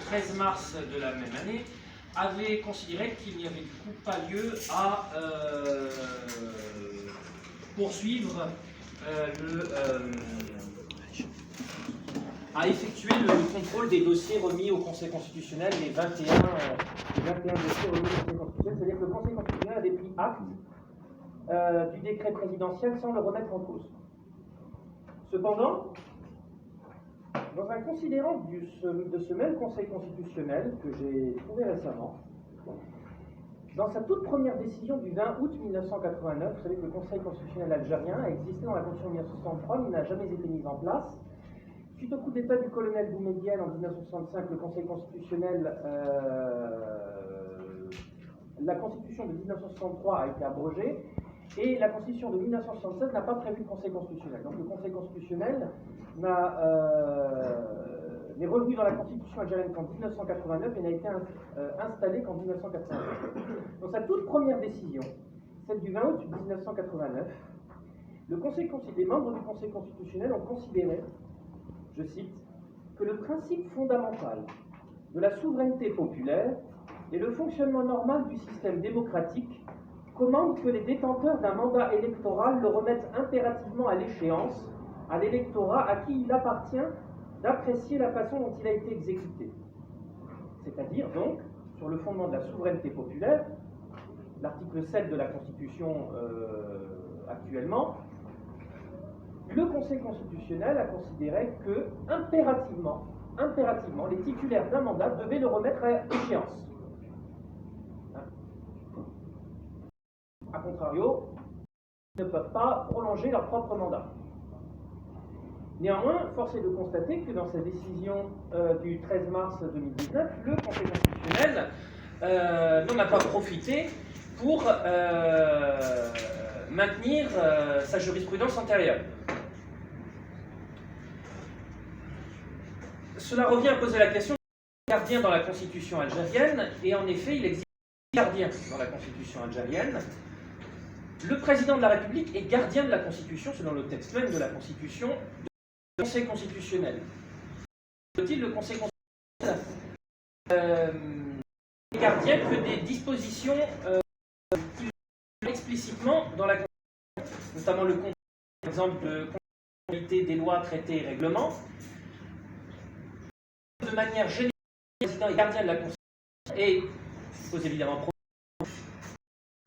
13 mars de la même année, avait considéré qu'il n'y avait du coup pas lieu à poursuivre à effectuer le contrôle des dossiers remis au Conseil constitutionnel, les 21 dossiers remis au Conseil constitutionnel, c'est-à-dire que le Conseil constitutionnel avait pris acte du décret présidentiel sans le remettre en cause. Cependant, dans un considérant de ce même Conseil constitutionnel que j'ai trouvé récemment, dans sa toute première décision du 20 août 1989, vous savez que le Conseil constitutionnel algérien a existé dans la Constitution de 1963, mais il n'a jamais été mis en place. Suite au coup d'État du colonel Boumedienne en 1965, le Conseil constitutionnel, la Constitution de 1963 a été abrogée et la Constitution de 1976 n'a pas prévu de Conseil constitutionnel. Donc le Conseil constitutionnel n'est revenu dans la Constitution algérienne qu'en 1989 et n'a été installé qu'en 1989. Dans sa toute première décision, celle du 20 août 1989, les membres du Conseil constitutionnel ont considéré, je cite, que le principe fondamental de la souveraineté populaire et le fonctionnement normal du système démocratique commandent que les détenteurs d'un mandat électoral le remettent impérativement à l'échéance à l'électorat à qui il appartient d'apprécier la façon dont il a été exécuté. C'est-à-dire donc, sur le fondement de la souveraineté populaire, l'article 7 de la Constitution actuellement, le Conseil constitutionnel a considéré que, impérativement, les titulaires d'un mandat devaient le remettre à échéance. A contrario, ils ne peuvent pas prolonger leur propre mandat. Néanmoins, force est de constater que dans sa décision du 13 mars 2019, le Conseil constitutionnel n'en a pas profité pour maintenir sa jurisprudence antérieure. Cela revient à poser la question du gardien dans la Constitution algérienne, et en effet, il existe un gardien dans la Constitution algérienne. Le président de la République est gardien de la Constitution, selon le texte même de la Constitution, du Conseil constitutionnel. Le Conseil constitutionnel n'est gardien que des dispositions qui sont explicitement dans la Constitution, notamment le contrôle, par exemple, de conformité des lois, traités et règlements. De manière générale, le président est gardien de la Constitution et pose évidemment le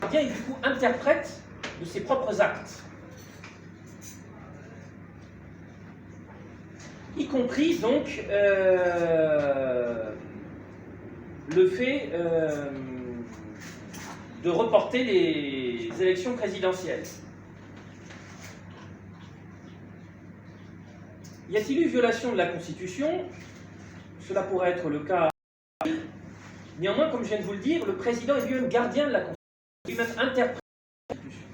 gardien est du coup interprète de ses propres actes, y compris donc le fait de reporter les élections présidentielles. Y a-t-il eu violation de la Constitution? Cela pourrait être le cas. Néanmoins, comme je viens de vous le dire, le président est lui-même gardien de la Constitution, lui-même interprète de la Constitution.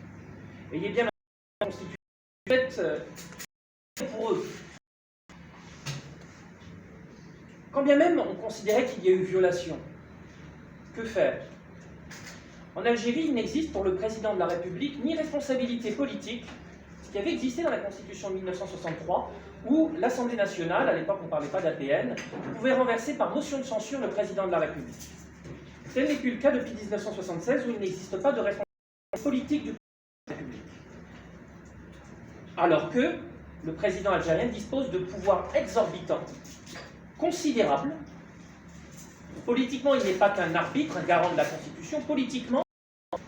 Ayez bien la Constitution faite pour eux. Quand bien même on considérait qu'il y a eu violation, que faire? En Algérie, il n'existe pour le président de la République ni responsabilité politique, ce qui avait existé dans la Constitution de 1963, où l'Assemblée nationale, à l'époque on ne parlait pas d'APN, pouvait renverser par motion de censure le président de la République. Tel n'est plus le cas depuis 1976, où il n'existe pas de responsabilité politique du président de la République. Alors que le président algérien dispose de pouvoirs exorbitants, considérables. Politiquement, il n'est pas qu'un arbitre, un garant de la Constitution. Politiquement,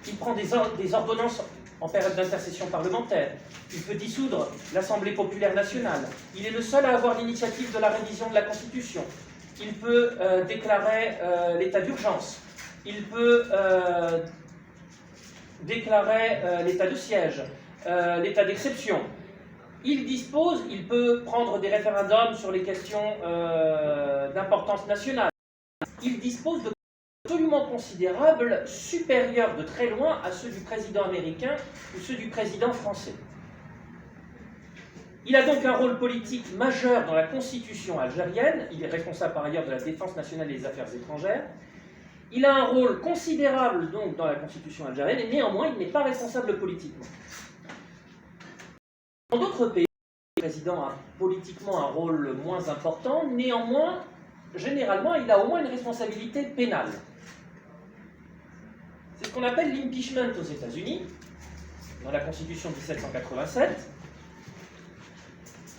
il prend des ordonnances en période d'intercession parlementaire. Il peut dissoudre l'Assemblée populaire nationale. Il est le seul à avoir l'initiative de la révision de la Constitution. Il peut déclarer l'état d'urgence. Il peut déclarer l'état de siège, l'état d'exception. Il peut prendre des référendums sur les questions d'importance nationale. Il dispose de absolument considérables, supérieurs de très loin à ceux du président américain ou ceux du président français. Il a donc un rôle politique majeur dans la Constitution algérienne. Il est responsable par ailleurs de la défense nationale et des affaires étrangères. Il a un rôle considérable donc dans la Constitution algérienne et néanmoins il n'est pas responsable politiquement. Dans d'autres pays, le président a politiquement un rôle moins important, néanmoins généralement, il a au moins une responsabilité pénale. C'est ce qu'on appelle l'impeachment aux États-Unis, dans la Constitution de 1787,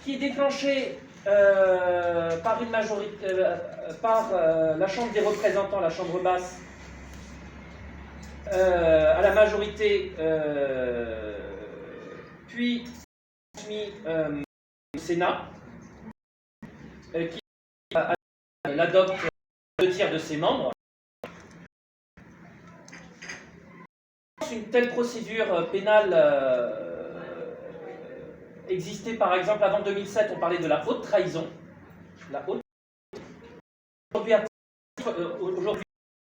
qui est déclenché par une majorité, par la Chambre des représentants, la Chambre basse, à la majorité, puis transmis au Sénat, qui l'adopte 2/3 de ses membres. Une telle procédure pénale existait par exemple avant 2007, on parlait de la haute trahison. La haute aujourd'hui,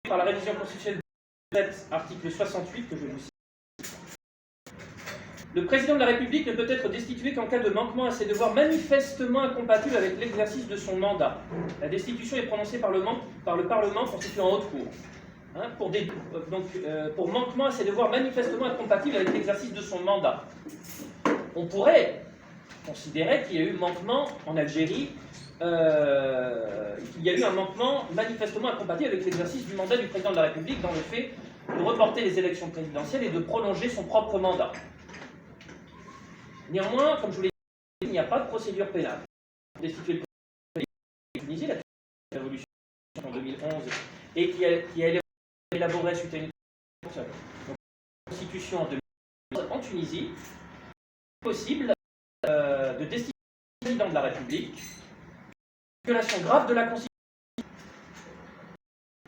par la révision constitutionnelle de 2007, article 68, que je vous cite. Le président de la République ne peut être destitué qu'en cas de manquement à ses devoirs manifestement incompatibles avec l'exercice de son mandat. La destitution est prononcée par le Parlement constitué en haute cour. Hein, pour manquement à ses devoirs manifestement incompatibles avec l'exercice de son mandat. On pourrait considérer qu'il y a eu manquement en Algérie, qu'il y a eu un manquement manifestement incompatible avec l'exercice du mandat du président de la République dans le fait de reporter les élections présidentielles et de prolonger son propre mandat. Néanmoins, comme je vous l'ai dit, il n'y a pas de procédure pénale. Destituer le président de Tunisie, la révolution en 2011, et qui a élaboré suite à une constitution en 2011 en Tunisie, possible de destituer le président de la République, violation grave de la Constitution,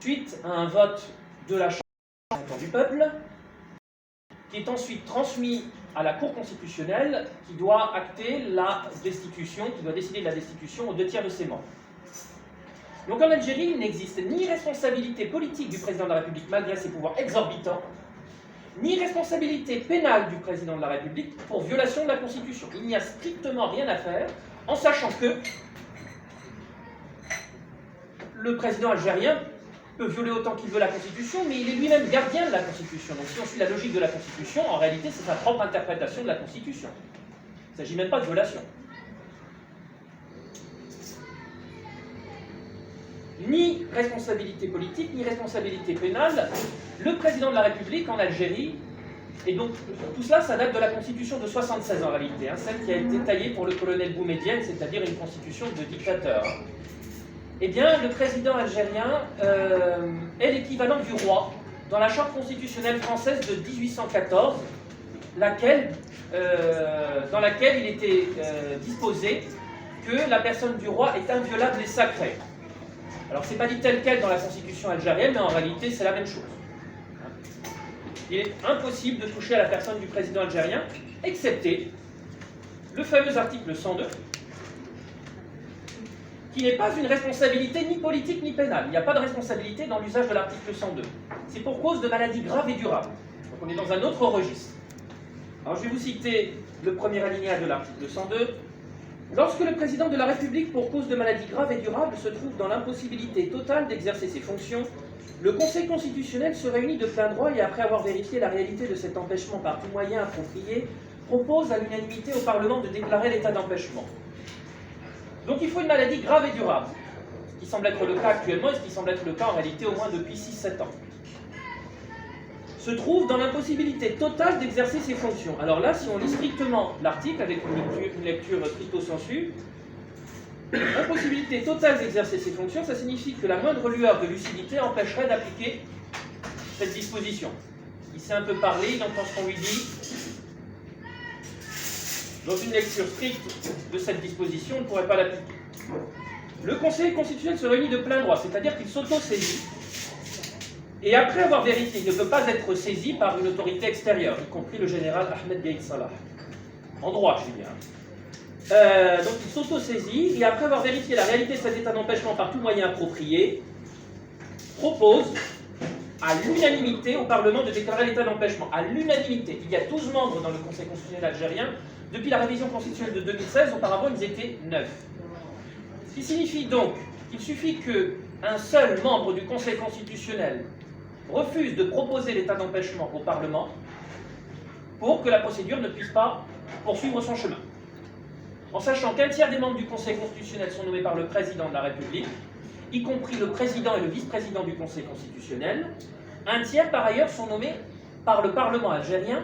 suite à un vote de la Chambre du peuple, qui est ensuite transmis à la Cour constitutionnelle, qui doit acter la destitution, qui doit décider de la destitution aux 2/3 de ses membres. Donc en Algérie, il n'existe ni responsabilité politique du président de la République malgré ses pouvoirs exorbitants, ni responsabilité pénale du président de la République pour violation de la Constitution. Il n'y a strictement rien à faire, en sachant que le président algérien peut violer autant qu'il veut la Constitution, mais il est lui-même gardien de la Constitution. Donc si on suit la logique de la Constitution, en réalité, c'est sa propre interprétation de la Constitution. Il ne s'agit même pas de violation. Ni responsabilité politique, ni responsabilité pénale. Le président de la République en Algérie, et donc tout cela, ça date de la Constitution de 1976 en réalité, hein, celle qui a été taillée pour le colonel Boumedienne, c'est-à-dire une constitution de dictateur. Eh bien, le président algérien est l'équivalent du roi dans la Charte constitutionnelle française de 1814, dans laquelle il était disposé que la personne du roi est inviolable et sacrée. Alors, c'est pas dit tel quel dans la constitution algérienne, mais en réalité, c'est la même chose. Il est impossible de toucher à la personne du président algérien, excepté le fameux article 102, qui n'est pas une responsabilité ni politique ni pénale. Il n'y a pas de responsabilité dans l'usage de l'article 102. C'est pour cause de maladies graves et durables. Donc on est dans un autre registre. Alors je vais vous citer le premier alinéa de l'article 102. Lorsque le président de la République, pour cause de maladies graves et durables, se trouve dans l'impossibilité totale d'exercer ses fonctions, le Conseil constitutionnel se réunit de plein droit et, après avoir vérifié la réalité de cet empêchement par tout moyen approprié, propose à l'unanimité au Parlement de déclarer l'état d'empêchement. Donc il faut une maladie grave et durable, ce qui semble être le cas actuellement et ce qui semble être le cas en réalité au moins depuis 6-7 ans. Se trouve dans l'impossibilité totale d'exercer ses fonctions. Alors là, si on lit strictement l'article avec une lecture stricto sensu, impossibilité totale d'exercer ses fonctions, ça signifie que la moindre lueur de lucidité empêcherait d'appliquer cette disposition. Il sait un peu parler, il entend ce qu'on lui dit. Dans une lecture stricte de cette disposition, on ne pourrait pas l'appliquer. Le Conseil constitutionnel se réunit de plein droit, c'est-à-dire qu'il s'auto-saisit. Et après avoir vérifié, il ne peut pas être saisi par une autorité extérieure, y compris le général Ahmed Gaïd Salah. En droit, je dis bien. Donc il s'auto-saisit, et après avoir vérifié la réalité de cet état d'empêchement par tout moyen approprié, propose à l'unanimité au Parlement de déclarer l'état d'empêchement. À l'unanimité. Il y a 12 membres dans le Conseil constitutionnel algérien. Depuis la révision constitutionnelle de 2016, auparavant ils étaient 9. Ce qui signifie donc qu'il suffit qu'un seul membre du Conseil constitutionnel refuse de proposer l'état d'empêchement au Parlement pour que la procédure ne puisse pas poursuivre son chemin. En sachant qu'un tiers des membres du Conseil constitutionnel sont nommés par le président de la République y compris le président et le vice-président du Conseil constitutionnel. Un tiers, par ailleurs, sont nommés par le Parlement algérien,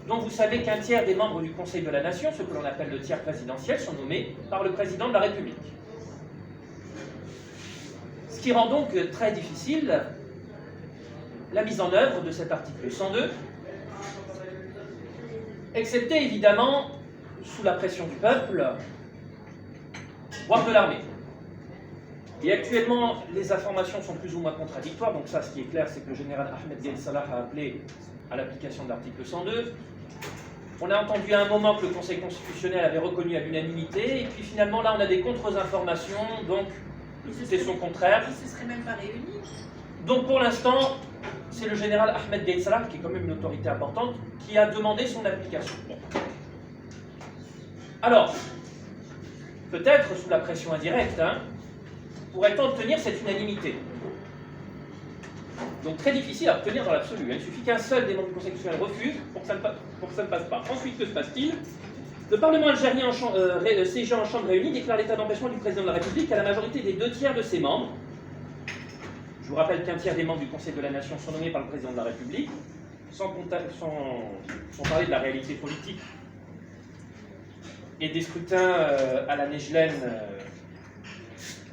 dont vous savez qu'un tiers des membres du Conseil de la Nation, ce que l'on appelle le tiers présidentiel, sont nommés par le président de la République. Ce qui rend donc très difficile la mise en œuvre de cet article 102, excepté évidemment sous la pression du peuple, voire de l'armée. Et actuellement, les informations sont plus ou moins contradictoires, donc ça, ce qui est clair, c'est que le général Ahmed Gaïd Salah a appelé à l'application de l'article 102. On a entendu à un moment que le Conseil constitutionnel avait reconnu à l'unanimité, et puis finalement, là, on a des contre-informations, donc c'est son contraire. Ils ne se seraient même pas réunis. Donc pour l'instant, c'est le général Ahmed Gaïd Salah, qui est quand même une autorité importante, qui a demandé son application. Bon. Alors, peut-être sous la pression indirecte, pourrait-on obtenir cette unanimité? Donc très difficile à obtenir dans l'absolu. Il suffit qu'un seul des membres du Conseil constitutionnel refuse pour que ça ne passe pas. Ensuite, que se passe-t-il? Le Parlement algérien siégeant en chambre réunie déclare l'état d'empêchement du président de la République à la majorité des 2/3 de ses membres. Je vous rappelle qu'un tiers des membres du Conseil de la Nation sont nommés par le président de la République, sans parler de la réalité politique et des scrutins à la Nejlen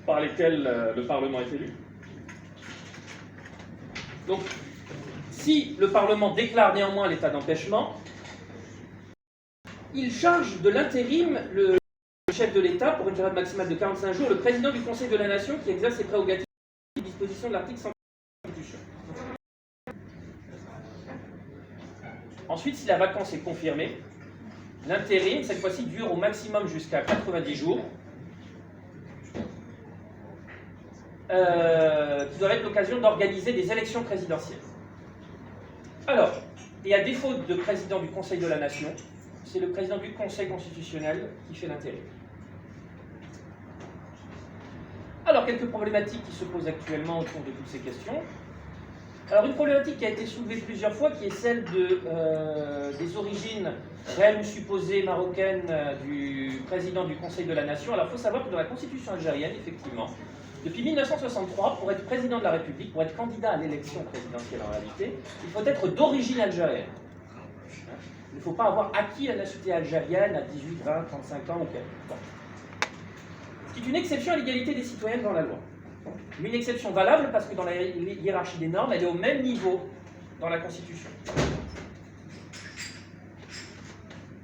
par lesquels le Parlement est élu. Donc, si le Parlement déclare néanmoins l'état d'empêchement, il charge de l'intérim le chef de l'État pour une période maximale de 45 jours, le président du Conseil de la Nation qui exerce ses prérogatives à disposition de l'article 100 de la Constitution. Ensuite, si la vacance est confirmée, l'intérim, cette fois-ci, dure au maximum jusqu'à 90 jours, qui doit être l'occasion d'organiser des élections présidentielles. Alors, et à défaut de président du Conseil de la Nation, c'est le président du Conseil constitutionnel qui fait l'intérim. Alors, quelques problématiques qui se posent actuellement autour de toutes ces questions. Alors, une problématique qui a été soulevée plusieurs fois, qui est celle des origines réelles ou supposées marocaines du président du Conseil de la Nation. Alors, il faut savoir que dans la Constitution algérienne, effectivement, depuis 1963, pour être président de la République, pour être candidat à l'élection présidentielle en réalité, il faut être d'origine algérienne. Il ne faut pas avoir acquis la nationalité algérienne à 18, 20, 35 ans ou quelque. Bon. Ce qui est une exception à l'égalité des citoyens devant la loi. Mais une exception valable parce que dans la hiérarchie des normes, elle est au même niveau dans la Constitution.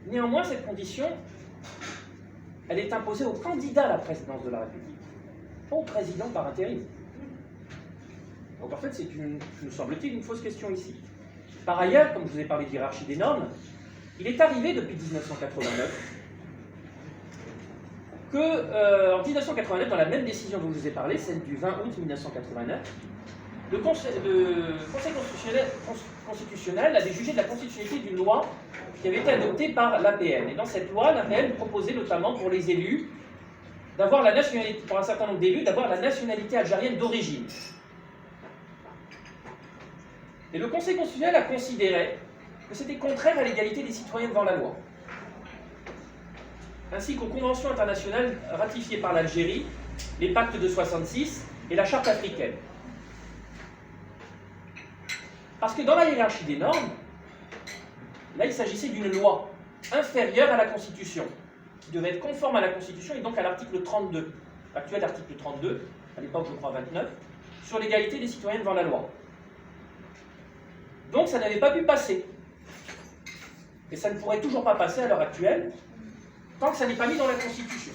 Néanmoins, cette condition, elle est imposée au candidat à la présidence de la République, pas au président par intérim. Donc en fait, c'est nous semble-t-il, une fausse question ici. Par ailleurs, comme je vous ai parlé de hiérarchie des normes, il est arrivé depuis 1989 que, en 1989, dans la même décision dont je vous ai parlé, celle du 20 août 1989, le Conseil constitutionnel avait jugé de la constitutionnalité d'une loi qui avait été adoptée par l'APN. Et dans cette loi, l'APN proposait notamment pour les élus d'avoir la nationalité, pour un certain nombre d'élus, d'avoir la nationalité algérienne d'origine. Et le Conseil constitutionnel a considéré que c'était contraire à l'égalité des citoyens devant la loi, ainsi qu'aux conventions internationales ratifiées par l'Algérie, les pactes de 66 et la charte africaine. Parce que dans la hiérarchie des normes, là il s'agissait d'une loi inférieure à la Constitution, qui devait être conforme à la Constitution et donc à l'article 32, l'actuel article 32, à l'époque je crois 29, sur l'égalité des citoyens devant la loi. Donc ça n'avait pas pu passer. Et ça ne pourrait toujours pas passer à l'heure actuelle, tant que ça n'est pas mis dans la Constitution.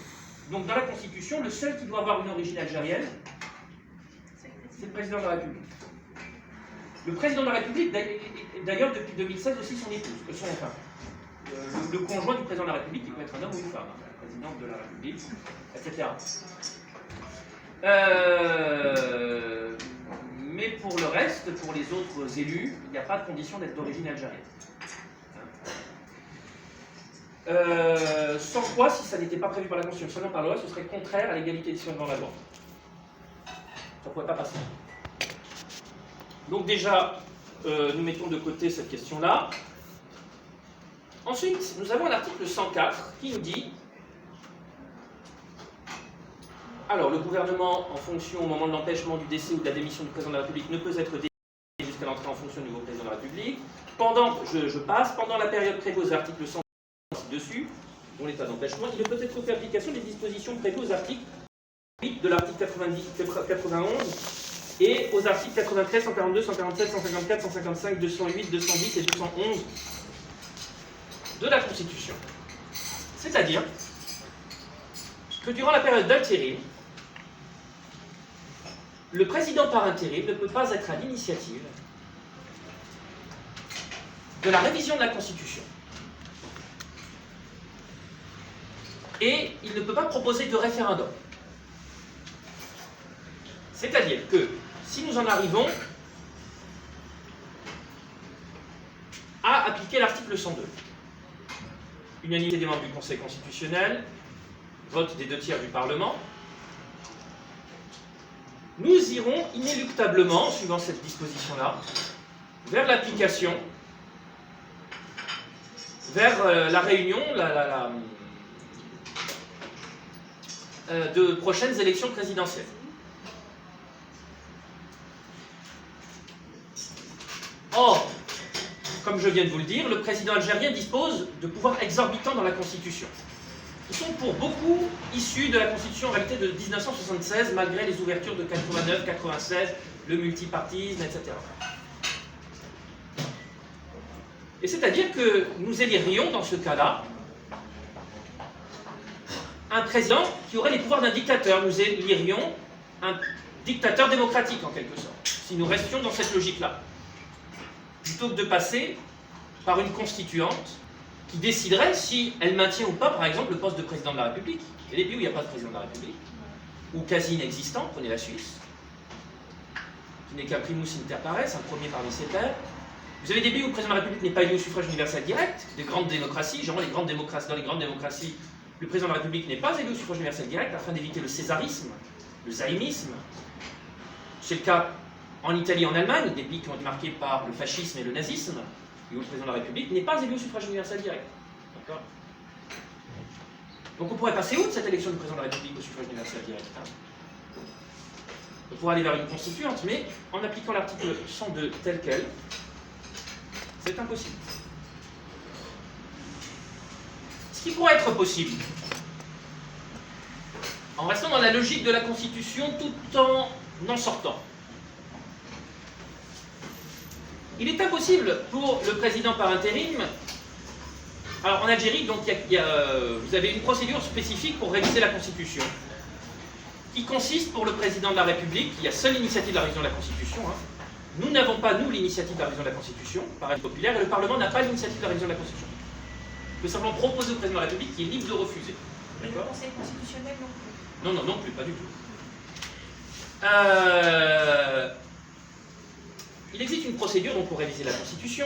Donc dans la Constitution, le seul qui doit avoir une origine algérienne, c'est le président de la République. Le président de la République, d'ailleurs depuis 2016 aussi son épouse, le conjoint du président de la République, qui peut être un homme ou une femme, la présidente de la République, etc. Mais pour le reste, pour les autres élus, il n'y a pas de condition d'être d'origine algérienne. Sans quoi, si ça n'était pas prévu par la Constitution, seulement par la loi, ce serait contraire à l'égalité des citoyens devant la loi. Ça ne pourrait pas passer. Donc déjà, nous mettons de côté cette question-là. Ensuite, nous avons l'article 104 qui nous dit Alors, le gouvernement, en fonction au moment de l'empêchement du décès ou de la démission du président de la République, ne peut être désigné jusqu'à l'entrée en fonction du nouveau président de la République. Pendant la période prévue aux articles 100 ci-dessus, dont l'état d'empêchement, il ne peut être fait application des dispositions prévues aux articles 8 de l'article 91 et aux articles 93, 142, 147, 154, 155, 208, 210 et 211 de la Constitution. C'est-à-dire que durant la période d'intérim, le président par intérim ne peut pas être à l'initiative de la révision de la Constitution. Et il ne peut pas proposer de référendum. C'est-à-dire que si nous en arrivons à appliquer l'article 102, unanimité des membres du Conseil constitutionnel, vote des 2/3 du Parlement, nous irons inéluctablement, suivant cette disposition-là, vers l'application, vers la réunion de prochaines élections présidentielles. Or, comme je viens de vous le dire, le président algérien dispose de pouvoirs exorbitants dans la Constitution. Ils sont pour beaucoup issus de la Constitution en réalité de 1976, malgré les ouvertures de 89, 96, le multipartisme, etc. Et c'est-à-dire que nous élirions dans ce cas-là un président qui aurait les pouvoirs d'un dictateur. Nous élirions un dictateur démocratique en quelque sorte, si nous restions dans cette logique-là. Plutôt que de passer par une constituante qui déciderait si elle maintient ou pas, par exemple, le poste de président de la République. Il y a des pays où il n'y a pas de président de la République, ou quasi inexistant, prenez la Suisse, qui n'est qu'un primus inter pares, un premier parmi ses pairs. Vous avez des pays où le président de la République n'est pas élu au suffrage universel direct, des grandes démocraties, genre dans les grandes démocraties, le président de la République n'est pas élu au suffrage universel direct afin d'éviter le césarisme, le zaïmisme. C'est le cas en Italie et en Allemagne, des pays qui ont été marqués par le fascisme et le nazisme, et où le président de la République n'est pas élu au suffrage universel direct. D'accord ? Donc on pourrait passer où de cette élection du président de la République au suffrage universel direct, on pourrait aller vers une constituante, mais en appliquant l'article 102 tel quel, c'est impossible. Ce qui pourrait être possible, en restant dans la logique de la Constitution tout en sortant, il est impossible pour le président par intérim. Alors en Algérie, donc, vous avez une procédure spécifique pour réviser la Constitution, qui consiste pour le président de la République, qui a seule initiative de la révision de la Constitution. Nous n'avons pas, nous, l'initiative de la révision de la Constitution, par avis populaire, et le Parlement n'a pas l'initiative de la révision de la Constitution. Il peut simplement proposer au président de la République qui est libre de refuser. Mais le Conseil constitutionnel non plus. Non, non, non plus, pas du tout. Il existe une procédure donc, pour réviser la Constitution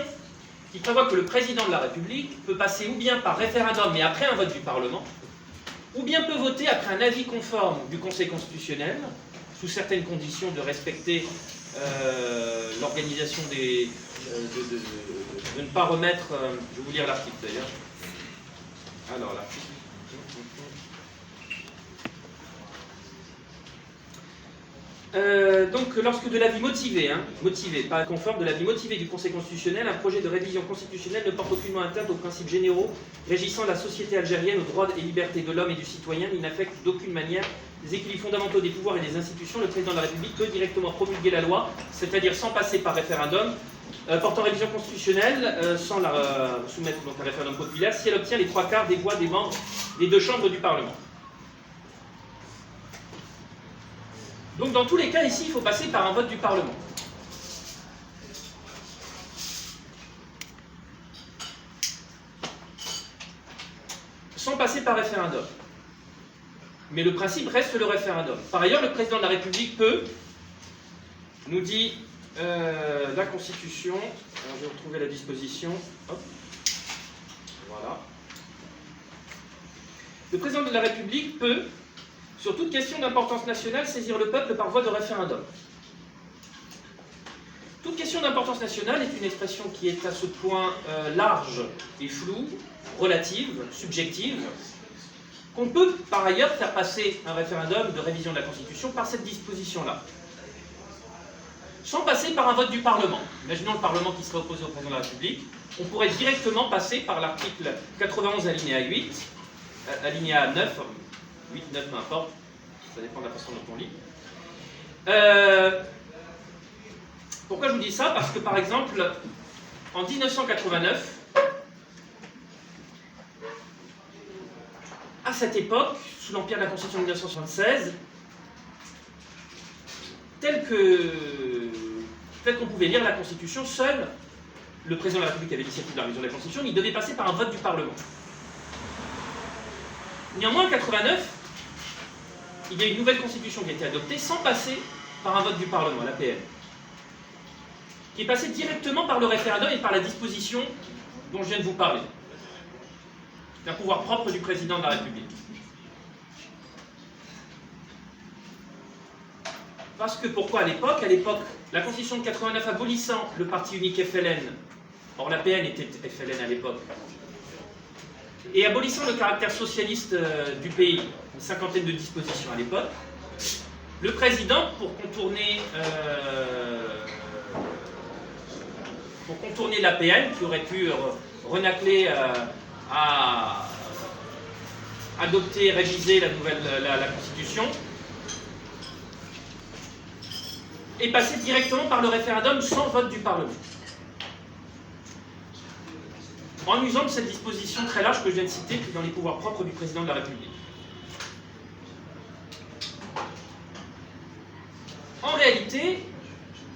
qui prévoit que le président de la République peut passer ou bien par référendum, mais après un vote du Parlement, ou bien peut voter après un avis conforme du Conseil constitutionnel, sous certaines conditions de respecter l'organisation des... de ne pas remettre... je vais vous lire l'article d'ailleurs. Alors l'article... donc, lorsque de l'avis motivé, pas conforme, de l'avis motivé du Conseil constitutionnel, un projet de révision constitutionnelle ne porte aucunement atteinte aux principes généraux régissant la société algérienne, aux droits et libertés de l'homme et du citoyen, il n'affecte d'aucune manière les équilibres fondamentaux des pouvoirs et des institutions, le président de la République peut directement promulguer la loi, c'est-à-dire sans passer par référendum, portant révision constitutionnelle, sans la soumettre donc, à un référendum populaire, si elle obtient les 3/4 des voix des membres des deux chambres du Parlement. Donc dans tous les cas, ici, il faut passer par un vote du Parlement. Sans passer par référendum. Mais le principe reste le référendum. Par ailleurs, le président de la République peut, nous dit la Constitution, alors je vais retrouver la disposition, hop, voilà. Le président de la République peut, sur toute question d'importance nationale, saisir le peuple par voie de référendum. Toute question d'importance nationale est une expression qui est à ce point large et floue, relative, subjective, qu'on peut par ailleurs faire passer un référendum de révision de la Constitution par cette disposition-là, sans passer par un vote du Parlement. Imaginons le Parlement qui serait opposé au président de la République, on pourrait directement passer par l'article 91 alinéa 8, alinéa 9, 8, 9, peu importe, ça dépend de la façon dont on lit. Pourquoi je vous dis ça? Parce que par exemple, en 1989, à cette époque, sous l'empire de la Constitution de 1976, tel qu'on pouvait lire la Constitution, seul le président de la République avait l'initiative de la révision de la Constitution, il devait passer par un vote du Parlement. Néanmoins, en 1989, il y a une nouvelle Constitution qui a été adoptée sans passer par un vote du Parlement, l'APN, qui est passée directement par le référendum et par la disposition dont je viens de vous parler, d'un pouvoir propre du président de la République. Parce que pourquoi à l'époque? À l'époque, la Constitution de 89 abolissant le parti unique FLN, or l'APN était FLN à l'époque, et abolissant le caractère socialiste du pays, une cinquantaine de dispositions à l'époque, le président, pour contourner l'APN, qui aurait pu renacler à adopter, réviser la Constitution, est passé directement par le référendum sans vote du Parlement. En usant de cette disposition très large que je viens de citer, qui est dans les pouvoirs propres du président de la République. En réalité,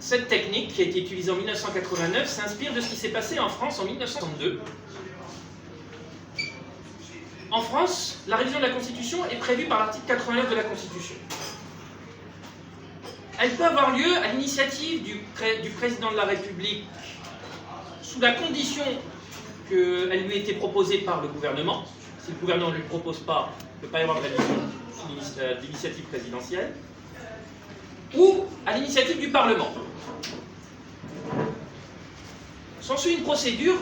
cette technique, qui a été utilisée en 1989, s'inspire de ce qui s'est passé en France en 1962. En France, la révision de la Constitution est prévue par l'article 89 de la Constitution. Elle peut avoir lieu à l'initiative du président de la République sous la condition qu'elle lui ait été proposée par le gouvernement. Si le gouvernement ne lui propose pas, il ne peut pas y avoir de révision sous l'initiative présidentielle. Ou à l'initiative du Parlement. S'ensuit une procédure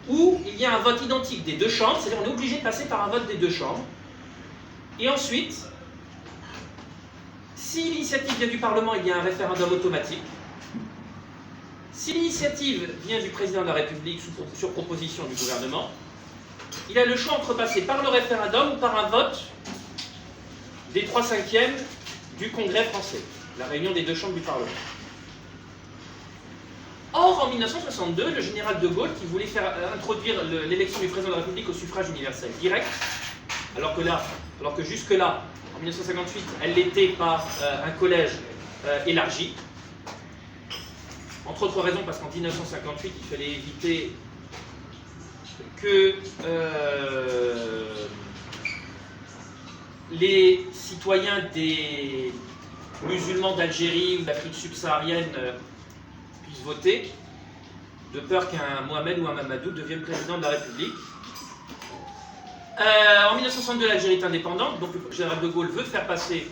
où il y a un vote identique des deux chambres, c'est-à-dire on est obligé de passer par un vote des deux chambres. Et ensuite, si l'initiative vient du Parlement, il y a un référendum automatique. Si l'initiative vient du président de la République sur proposition du gouvernement, il a le choix entre passer par le référendum ou par un vote des 3/5 du Congrès français, la réunion des deux chambres du Parlement. Or, en 1962, le général de Gaulle, qui voulait faire introduire l'élection du président de la République au suffrage universel direct, alors que jusque-là, en 1958, elle l'était par un collège élargi, entre autres raisons parce qu'en 1958, il fallait éviter que les citoyens des musulmans d'Algérie ou d'Afrique subsaharienne puissent voter, de peur qu'un Mohamed ou un Mamadou devienne président de la République. En 1962, l'Algérie est indépendante, donc le général de Gaulle veut faire passer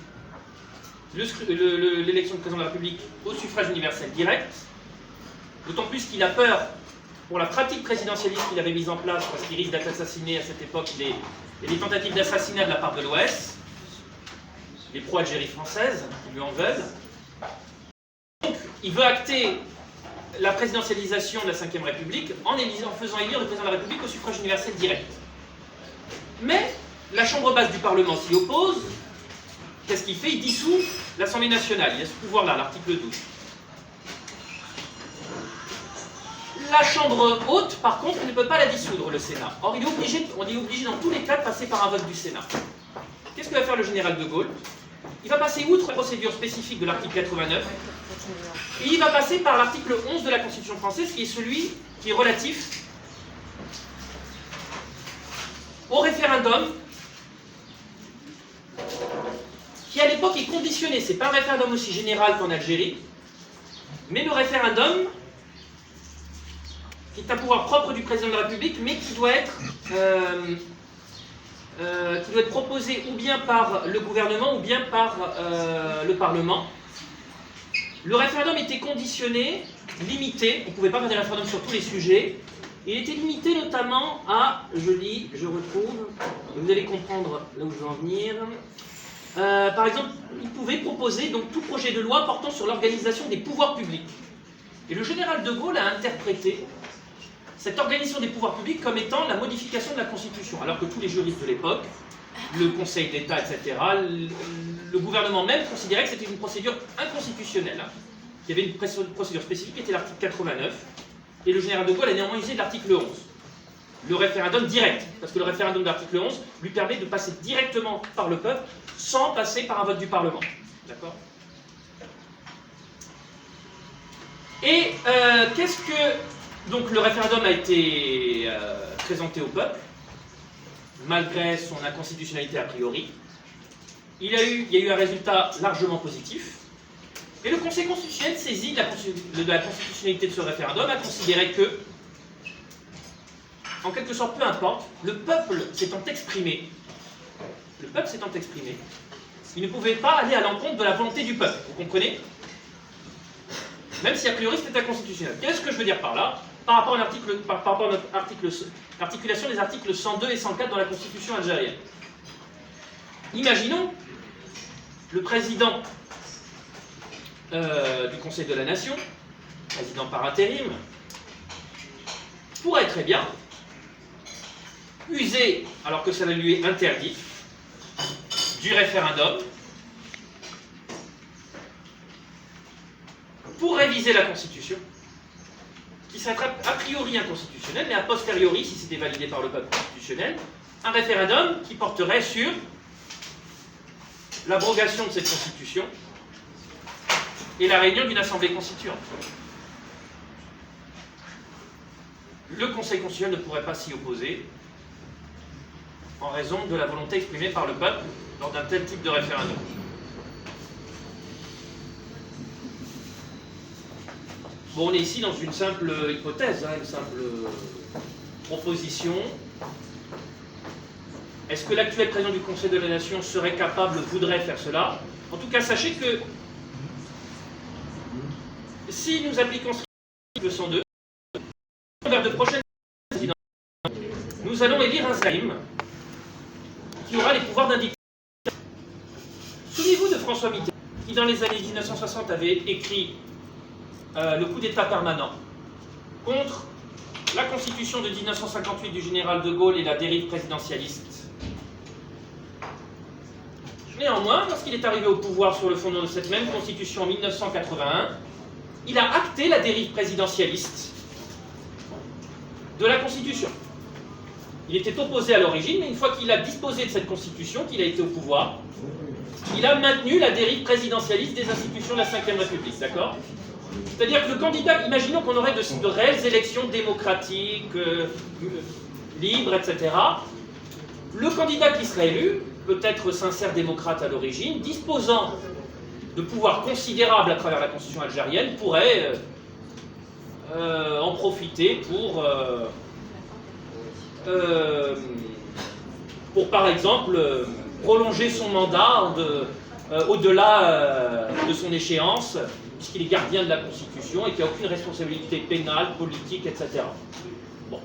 l'élection du président de la République au suffrage universel direct, d'autant plus qu'il a peur pour la pratique présidentialiste qu'il avait mise en place, parce qu'il risque d'être assassiné à cette époque. Il y a des tentatives d'assassinat de la part de l'OS, les pro-Algérie françaises qui lui en veulent. Donc, il veut acter la présidentialisation de la Ve République en faisant élire le président de la République au suffrage universel direct. Mais la chambre basse du Parlement s'y oppose. Qu'est-ce qu'il fait? Il dissout l'Assemblée nationale. Il a ce pouvoir-là, l'article 12. La chambre haute, par contre, ne peut pas la dissoudre, le Sénat. Or, on est obligé dans tous les cas de passer par un vote du Sénat. Qu'est-ce que va faire le général de Gaulle? Il va passer outre la procédure spécifique de l'article 89, et il va passer par l'article 11 de la Constitution française, qui est celui qui est relatif au référendum, qui à l'époque est conditionné. C'est pas un référendum aussi général qu'en Algérie, mais le référendum qui est un pouvoir propre du président de la République, mais qui doit être proposé ou bien par le gouvernement ou bien par le Parlement. Le référendum était conditionné, limité, on ne pouvait pas faire des référendums sur tous les sujets, Il était limité notamment à, je lis, je retrouve, et vous allez comprendre là où je veux en venir. Par exemple, il pouvait proposer donc tout projet de loi portant sur l'organisation des pouvoirs publics. Et le général de Gaulle a interprété cette organisation des pouvoirs publics comme étant la modification de la Constitution, alors que tous les juristes de l'époque, le Conseil d'État, etc., le gouvernement même considérait que c'était une procédure inconstitutionnelle. Il y avait une procédure spécifique qui était l'article 89, et le général de Gaulle a néanmoins usé de l'article 11. Le référendum direct, parce que le référendum de l'article 11 lui permet de passer directement par le peuple sans passer par un vote du Parlement. D'accord ? Et qu'est-ce que... Donc le référendum a été présenté au peuple, malgré son inconstitutionnalité a priori. Il y a eu un résultat largement positif. Et le Conseil constitutionnel, saisi de la constitutionnalité de ce référendum, a considéré que, en quelque sorte, peu importe, le peuple s'étant exprimé, il ne pouvait pas aller à l'encontre de la volonté du peuple. Vous comprenez ? Même si a priori c'était inconstitutionnel. Qu'est-ce que je veux dire par là ? Par rapport à l'articulation des articles 102 et 104 dans la Constitution algérienne. Imaginons le président du Conseil de la Nation, président par intérim, pourrait très bien user, alors que ça lui est interdit, du référendum pour réviser la Constitution, qui serait a priori inconstitutionnelle, mais a posteriori, si c'était validé par le peuple constitutionnel, un référendum qui porterait sur l'abrogation de cette Constitution et la réunion d'une assemblée constituante. Le Conseil constitutionnel ne pourrait pas s'y opposer en raison de la volonté exprimée par le peuple lors d'un tel type de référendum. Bon, on est ici dans une simple hypothèse, une simple proposition. Est-ce que l'actuel président du Conseil de la Nation serait capable, voudrait faire cela? En tout cas, sachez que si nous appliquons l'article 102, vers de prochaines présidents, nous allons élire un zaïm qui aura les pouvoirs d'un dictateur. Souvenez-vous de François Mitterrand, qui dans les années 1960 avait écrit le coup d'État permanent contre la Constitution de 1958 du général de Gaulle et la dérive présidentialiste. Néanmoins, lorsqu'il est arrivé au pouvoir sur le fondement de cette même Constitution en 1981, il a acté la dérive présidentialiste de la Constitution. Il était opposé à l'origine, mais une fois qu'il a disposé de cette Constitution, qu'il a été au pouvoir, il a maintenu la dérive présidentialiste des institutions de la Ve République, d'accord ? C'est-à-dire que le candidat, imaginons qu'on aurait de réelles élections démocratiques, libres, etc. Le candidat qui serait élu, peut-être sincère démocrate à l'origine, disposant de pouvoirs considérables à travers la Constitution algérienne, pourrait en profiter pour par exemple, prolonger son mandat au-delà de son échéance, puisqu'il est gardien de la Constitution et qu'il n'y a aucune responsabilité pénale, politique, etc. Bon.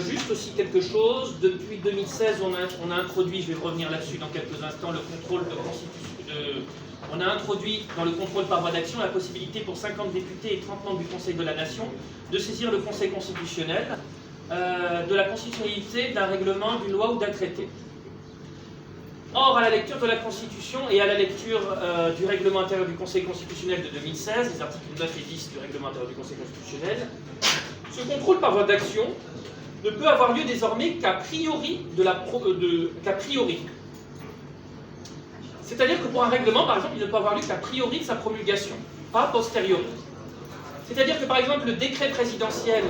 Juste aussi quelque chose, depuis 2016, on a introduit, je vais revenir là-dessus dans quelques instants, le contrôle de constitution. On a introduit dans le contrôle par voie d'action la possibilité pour 50 députés et 30 membres du Conseil de la Nation de saisir le Conseil constitutionnel de la constitutionnalité d'un règlement, d'une loi ou d'un traité. Or, à la lecture de la Constitution et à la lecture du règlement intérieur du Conseil constitutionnel de 2016, les articles 9 et 10 du règlement intérieur du Conseil constitutionnel, ce contrôle par voie d'action ne peut avoir lieu désormais qu'à priori. C'est-à-dire que pour un règlement, par exemple, il ne peut avoir lieu qu'à priori de sa promulgation, pas a posteriori. C'est-à-dire que, par exemple, le décret présidentiel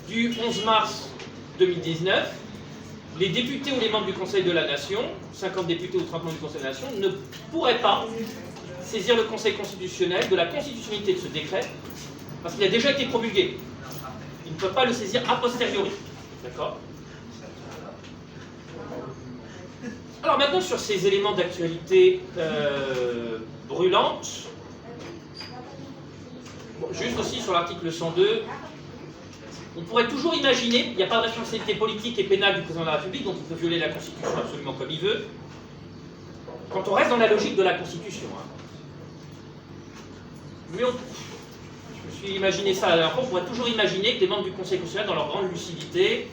du 11 mars 2019, les députés ou les membres du Conseil de la Nation, 50 députés ou 30 membres du Conseil de la Nation, ne pourraient pas saisir le Conseil constitutionnel de la constitutionnalité de ce décret, parce qu'il a déjà été promulgué. Ils ne peuvent pas le saisir a posteriori. D'accord ? Alors maintenant, sur ces éléments d'actualité brûlante, Bon, juste aussi sur l'article 102, on pourrait toujours imaginer, il n'y a pas de responsabilité politique et pénale du président de la République, donc il peut violer la Constitution absolument comme il veut, quand on reste dans la logique de la Constitution. Hein. Mais je me suis imaginé ça à la dernière fois, on pourrait toujours imaginer que des membres du Conseil constitutionnel, dans leur grande lucidité,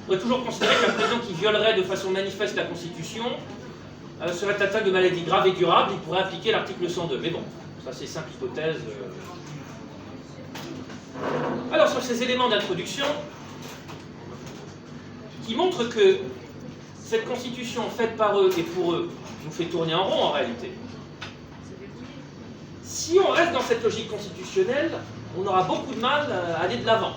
pourraient toujours considérer qu'un président qui violerait de façon manifeste la Constitution serait atteint de maladies graves et durables, il pourrait appliquer l'article 102. Mais bon, ça c'est simple hypothèse. Alors sur ces éléments d'introduction, qui montrent que cette Constitution faite par eux et pour eux nous fait tourner en rond en réalité. Si on reste dans cette logique constitutionnelle, on aura beaucoup de mal à aller de l'avant.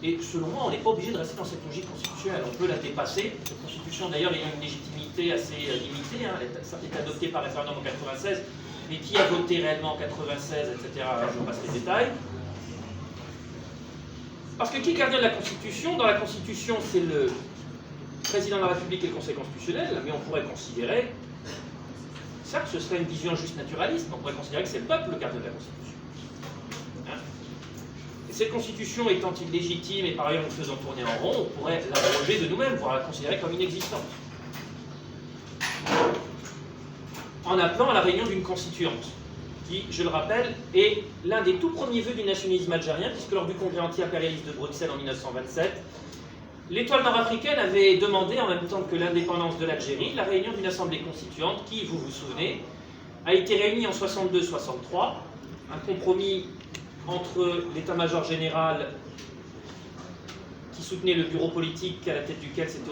Et selon moi, on n'est pas obligé de rester dans cette logique constitutionnelle. On peut la dépasser. Cette Constitution, d'ailleurs, ayant une légitimité assez limitée. Hein. Ça a été adopté par référendum en 1996, mais qui a voté réellement en 1996, etc. Je passe les détails. Parce que qui est gardien de la Constitution? Dans la Constitution, c'est le président de la République et le Conseil constitutionnel, mais on pourrait considérer, certes, ce serait une vision juste naturaliste, mais on pourrait considérer que c'est le peuple le gardien de la Constitution. Hein? Et cette Constitution étant illégitime et par ailleurs nous faisant tourner en rond, on pourrait l'abroger de nous-mêmes, voire la considérer comme inexistante. En appelant à la réunion d'une constituante, qui, je le rappelle, est l'un des tout premiers vœux du nationalisme algérien, puisque lors du congrès anti-impérialiste de Bruxelles en 1927, l'étoile nord-africaine avait demandé, en même temps que l'indépendance de l'Algérie, la réunion d'une assemblée constituante qui, vous vous souvenez, a été réunie en 62-63, un compromis entre l'état-major général qui soutenait le bureau politique à la tête duquel s'était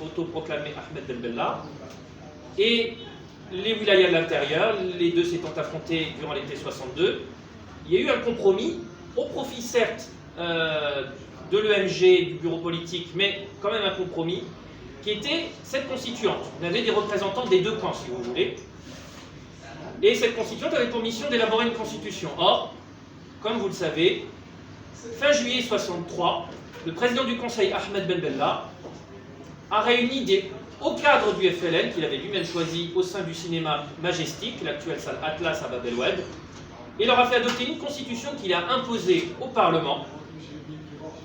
autoproclamé Ahmed Ben Bella, et les wilayas de l'intérieur, les deux s'étant affrontés durant l'été 62. Il y a eu un compromis, au profit certes de l'EMG, du bureau politique, mais quand même un compromis, qui était cette constituante. On avait des représentants des deux camps, si vous voulez. Et cette constituante avait pour mission d'élaborer une constitution. Or, comme vous le savez, fin juillet 63, le président du Conseil, Ahmed Ben Bella, a réuni des hauts cadres du FLN, qu'il avait lui-même choisi au sein du cinéma Majestic, l'actuelle salle Atlas à Bab el Oued, et leur a fait adopter une constitution qu'il a imposée au Parlement,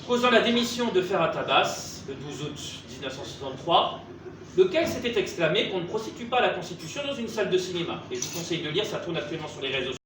causant la démission de Ferhat Abbas, le 12 août 1963, lequel s'était exclamé qu'on ne prostitue pas la Constitution dans une salle de cinéma. Et je vous conseille de lire, ça tourne actuellement sur les réseaux sociaux.